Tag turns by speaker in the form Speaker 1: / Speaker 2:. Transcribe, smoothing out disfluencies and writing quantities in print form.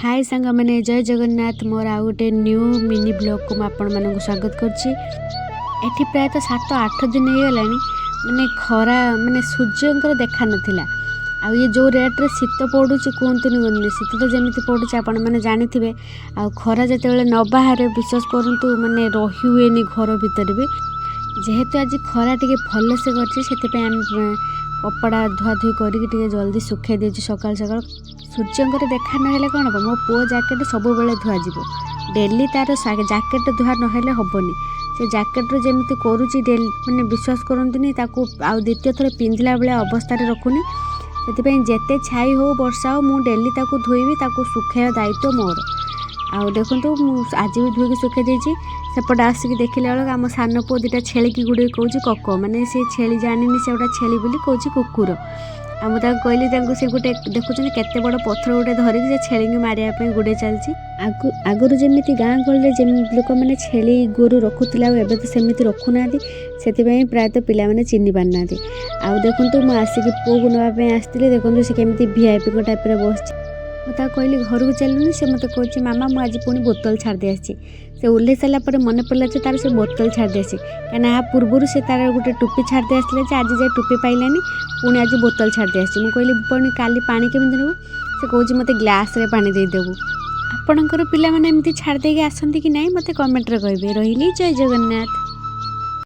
Speaker 1: हाय सांग मैंने जय जगन्नाथ मोर आ गोटे न्यू मिनी ब्लॉग को आपण स्वागत करछि। प्रायतः 7-8 दिन हो गला माने खरा माने सूर्यंकर देखा नथिला। आ ये जो रेट रे शीत पड़ू कहतुनि शीत तो जमी पड़ू आपण मैंने जानी आ खरा जिते न बाहर विश्वास करूँ माने रही हुए घर भितर भी जेहेतु आज खरा टे भल से कर कपड़ा धुआ धुई करके जल्दी सुखे देछि। सकाल सकाल सूर्यंकर देखा ना कौन हम मो पुओ जैकेट सब बेले धुआ डेली तार जैकेट धुआ ना हेनी से जैकेट जमी करुच्ची डेली मैंने विश्वास करतुनि आउ द्वितीय थर पिंधला बेले अवस्था रखुनी से जेते छाई हो वर्षा हो मुझे डेली धोइबी सुखाଇବା दायित्व मोर। आउ देखु आज भी धोईकी सुखे देछि। सेपटे आसिक देखिला बेलू आम सान पुओ दुटा छेली गुड़े कौच कक माने से छेली जानी से गोटा छेली बोली कौच कुकुर। आम कहली से गोटे देखुं केते बड़ पत्थर गोटे धरिक से छेली मारिया गुड़े चलती। आगुरी जमी गाँ गहली लोक मैंने छेली गोरु रखुला एवं तो सेमती रखुना से प्रायतः पिला मैंने चिन्ह पार ना। आउ देखु मुझे आसिक पुओ को नापी आसती देखो से केमी वीआईपी टाइप बस मुझे कहली घर को चलुनी से मत कह मामा मुझे पुणी बोतल छाड़ी आसी से ओल्हे सारापर मन पड़ा तार से बोतल छाड़ी आसी कहीं पूर्वर से तार गोटे टोपी छाड़ी आसला आज जाए टोपी पाइलानी पुणी आज बोतल छाड़ी आसी मुझे कहली पुणी काली पानी केमी नबू से कौच मत ग्लास रे पानी देदेबू। आपणकर पिला माने एमती छाड़ी देके आसंती कि नहीं मत कमेंट रे कहबे। रहिली जय जगन्नाथ।